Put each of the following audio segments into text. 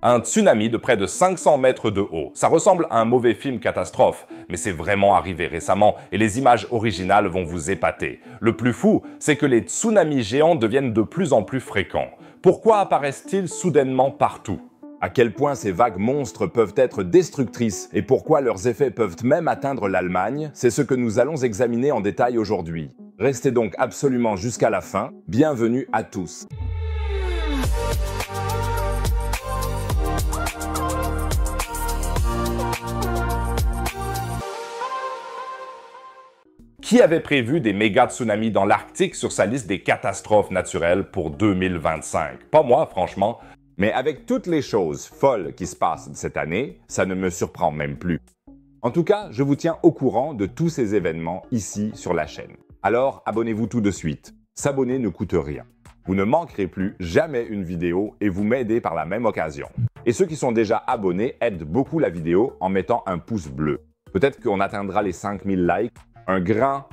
Un tsunami de près de 500 mètres de haut. Ça ressemble à un mauvais film catastrophe, mais c'est vraiment arrivé récemment et les images originales vont vous épater. Le plus fou, c'est que les tsunamis géants deviennent de plus en plus fréquents. Pourquoi apparaissent-ils soudainement partout ? À quel point ces vagues monstres peuvent être destructrices et pourquoi leurs effets peuvent même atteindre l'Allemagne, c'est ce que nous allons examiner en détail aujourd'hui. Restez donc absolument jusqu'à la fin. Bienvenue à tous. Qui avait prévu des méga tsunamis dans l'Arctique sur sa liste des catastrophes naturelles pour 2025? Pas moi, franchement. Mais avec toutes les choses folles qui se passent cette année, ça ne me surprend même plus. En tout cas, je vous tiens au courant de tous ces événements ici sur la chaîne. Alors, abonnez-vous tout de suite. S'abonner ne coûte rien. Vous ne manquerez plus jamais une vidéo et vous m'aidez par la même occasion. Et ceux qui sont déjà abonnés aident beaucoup la vidéo en mettant un pouce bleu. Peut-être qu'on atteindra les 5000 likes. Un grand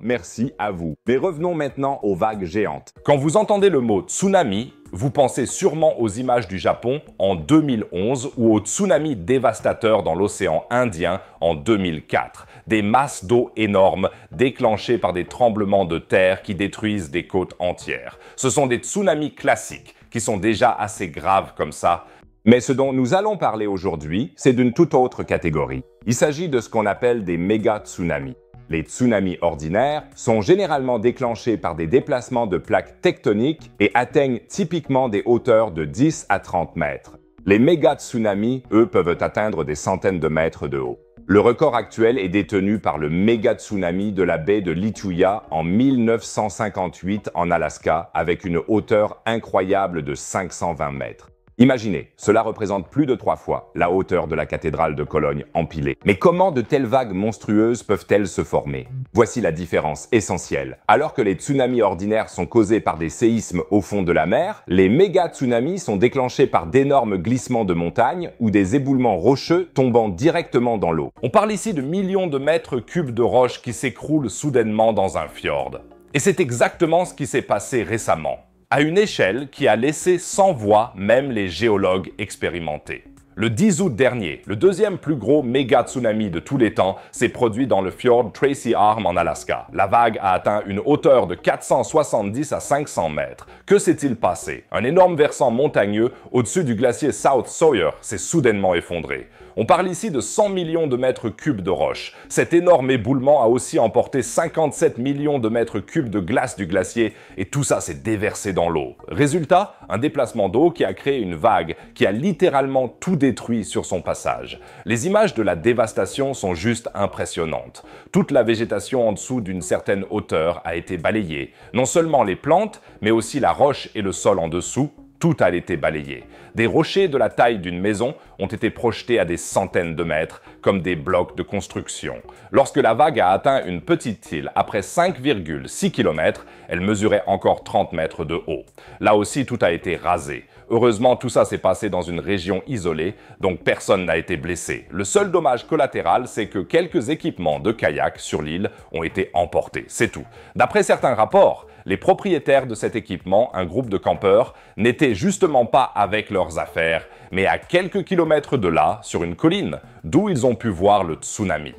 merci à vous. Mais revenons maintenant aux vagues géantes. Quand vous entendez le mot tsunami, vous pensez sûrement aux images du Japon en 2011 ou au tsunami dévastateur dans l'océan Indien en 2004. Des masses d'eau énormes déclenchées par des tremblements de terre qui détruisent des côtes entières. Ce sont des tsunamis classiques qui sont déjà assez graves comme ça. Mais ce dont nous allons parler aujourd'hui, c'est d'une toute autre catégorie. Il s'agit de ce qu'on appelle des méga tsunamis. Les tsunamis ordinaires sont généralement déclenchés par des déplacements de plaques tectoniques et atteignent typiquement des hauteurs de 10 à 30 mètres. Les méga tsunamis, eux, peuvent atteindre des centaines de mètres de haut. Le record actuel est détenu par le méga tsunami de la baie de Lituya en 1958 en Alaska avec une hauteur incroyable de 520 mètres. Imaginez, cela représente plus de 3 fois la hauteur de la cathédrale de Cologne empilée. Mais comment de telles vagues monstrueuses peuvent-elles se former? Voici la différence essentielle. Alors que les tsunamis ordinaires sont causés par des séismes au fond de la mer, les méga tsunamis sont déclenchés par d'énormes glissements de montagne ou des éboulements rocheux tombant directement dans l'eau. On parle ici de millions de mètres cubes de roches qui s'écroulent soudainement dans un fjord. Et c'est exactement ce qui s'est passé récemment, à une échelle qui a laissé sans voix même les géologues expérimentés. Le 10 août dernier, le deuxième plus gros méga tsunami de tous les temps s'est produit dans le fjord Tracy Arm en Alaska. La vague a atteint une hauteur de 470 à 500 mètres. Que s'est-il passé? Un énorme versant montagneux au-dessus du glacier South Sawyer s'est soudainement effondré. On parle ici de 100 millions de mètres cubes de roches. Cet énorme éboulement a aussi emporté 57 millions de mètres cubes de glace du glacier et tout ça s'est déversé dans l'eau. Résultat, un déplacement d'eau qui a créé une vague qui a littéralement tout détruit sur son passage. Les images de la dévastation sont juste impressionnantes. Toute la végétation en dessous d'une certaine hauteur a été balayée. Non seulement les plantes, mais aussi la roche et le sol en dessous. Tout a été balayé. Des rochers de la taille d'une maison ont été projetés à des centaines de mètres, comme des blocs de construction. Lorsque la vague a atteint une petite île, après 5,6 km, elle mesurait encore 30 mètres de haut. Là aussi, tout a été rasé. Heureusement, tout ça s'est passé dans une région isolée, donc personne n'a été blessé. Le seul dommage collatéral, c'est que quelques équipements de kayak sur l'île ont été emportés. C'est tout. D'après certains rapports, les propriétaires de cet équipement, un groupe de campeurs, n'étaient justement pas avec leurs affaires, mais à quelques kilomètres de là, sur une colline, d'où ils ont pu voir le tsunami.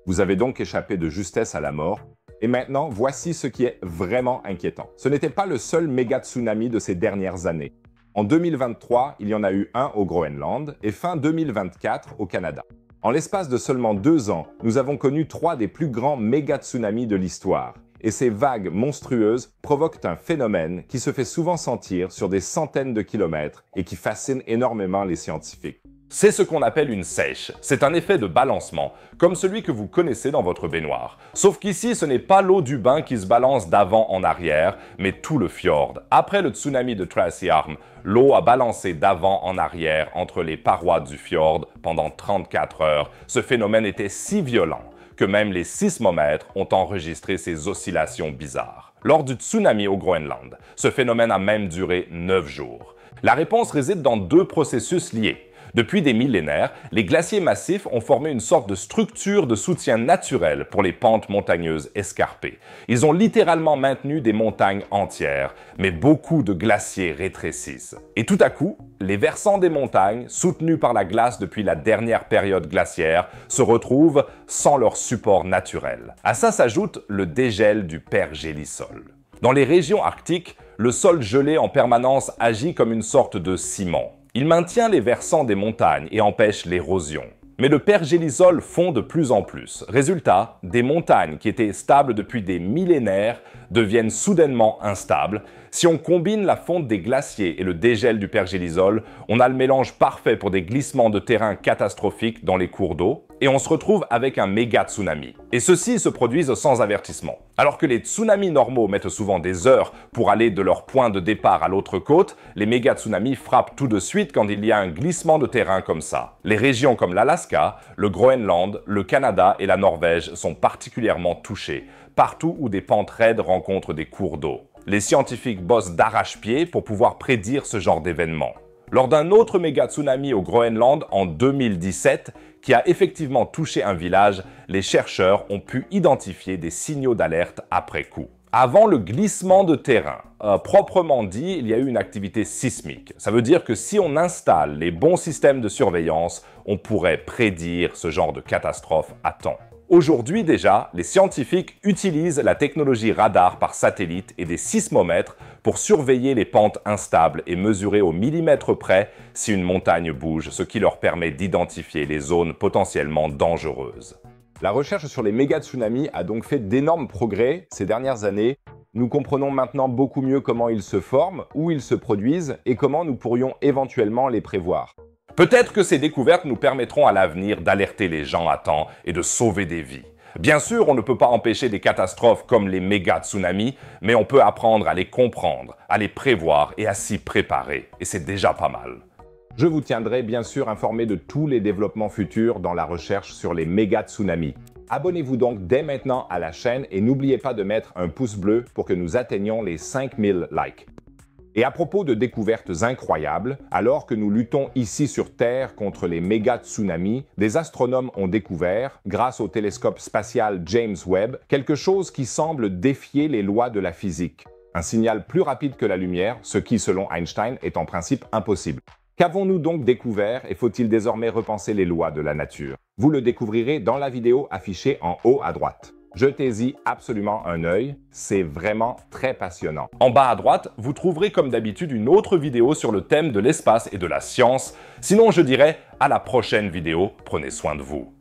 Vous avez donc échappé de justesse à la mort. Et maintenant, voici ce qui est vraiment inquiétant. Ce n'était pas le seul méga tsunami de ces dernières années. En 2023, il y en a eu un au Groenland et fin 2024 au Canada. En l'espace de seulement 2 ans, nous avons connu 3 des plus grands méga tsunamis de l'histoire. Et ces vagues monstrueuses provoquent un phénomène qui se fait souvent sentir sur des centaines de kilomètres et qui fascine énormément les scientifiques. C'est ce qu'on appelle une sèche. C'est un effet de balancement, comme celui que vous connaissez dans votre baignoire. Sauf qu'ici, ce n'est pas l'eau du bain qui se balance d'avant en arrière, mais tout le fjord. Après le tsunami de Tracy Arm, l'eau a balancé d'avant en arrière entre les parois du fjord pendant 34 heures. Ce phénomène était si violent que même les sismomètres ont enregistré ces oscillations bizarres. Lors du tsunami au Groenland, ce phénomène a même duré 9 jours. La réponse réside dans 2 processus liés. Depuis des millénaires, les glaciers massifs ont formé une sorte de structure de soutien naturel pour les pentes montagneuses escarpées. Ils ont littéralement maintenu des montagnes entières, mais beaucoup de glaciers rétrécissent. Et tout à coup, les versants des montagnes, soutenus par la glace depuis la dernière période glaciaire, se retrouvent sans leur support naturel. À ça s'ajoute le dégel du pergélisol. Dans les régions arctiques, le sol gelé en permanence agit comme une sorte de ciment. Il maintient les versants des montagnes et empêche l'érosion. Mais le pergélisol fond de plus en plus. Résultat, des montagnes qui étaient stables depuis des millénaires deviennent soudainement instables. Si on combine la fonte des glaciers et le dégel du pergélisol, on a le mélange parfait pour des glissements de terrain catastrophiques dans les cours d'eau, et on se retrouve avec un méga tsunami. Et ceux-ci se produisent sans avertissement. Alors que les tsunamis normaux mettent souvent des heures pour aller de leur point de départ à l'autre côte, les méga tsunamis frappent tout de suite quand il y a un glissement de terrain comme ça. Les régions comme l'Alaska, le Groenland, le Canada et la Norvège sont particulièrement touchées, partout où des pentes raides rencontrent des cours d'eau. Les scientifiques bossent d'arrache-pied pour pouvoir prédire ce genre d'événement. Lors d'un autre méga tsunami au Groenland en 2017, qui a effectivement touché un village, les chercheurs ont pu identifier des signaux d'alerte après coup. Avant le glissement de terrain, proprement dit, il y a eu une activité sismique. Ça veut dire que si on installe les bons systèmes de surveillance, on pourrait prédire ce genre de catastrophe à temps. Aujourd'hui déjà, les scientifiques utilisent la technologie radar par satellite et des sismomètres pour surveiller les pentes instables et mesurer au millimètre près si une montagne bouge, ce qui leur permet d'identifier les zones potentiellement dangereuses. La recherche sur les méga-tsunamis a donc fait d'énormes progrès ces dernières années. Nous comprenons maintenant beaucoup mieux comment ils se forment, où ils se produisent et comment nous pourrions éventuellement les prévoir. Peut-être que ces découvertes nous permettront à l'avenir d'alerter les gens à temps et de sauver des vies. Bien sûr, on ne peut pas empêcher des catastrophes comme les méga-tsunamis, mais on peut apprendre à les comprendre, à les prévoir et à s'y préparer. Et c'est déjà pas mal. Je vous tiendrai bien sûr informé de tous les développements futurs dans la recherche sur les méga-tsunamis. Abonnez-vous donc dès maintenant à la chaîne et n'oubliez pas de mettre un pouce bleu pour que nous atteignions les 5000 likes. Et à propos de découvertes incroyables, alors que nous luttons ici sur Terre contre les méga-tsunamis, des astronomes ont découvert, grâce au télescope spatial James Webb, quelque chose qui semble défier les lois de la physique. Un signal plus rapide que la lumière, ce qui, selon Einstein, est en principe impossible. Qu'avons-nous donc découvert et faut-il désormais repenser les lois de la nature? Vous le découvrirez dans la vidéo affichée en haut à droite. Jetez-y absolument un œil, c'est vraiment très passionnant. En bas à droite, vous trouverez comme d'habitude une autre vidéo sur le thème de l'espace et de la science. Sinon, je dirais à la prochaine vidéo, prenez soin de vous.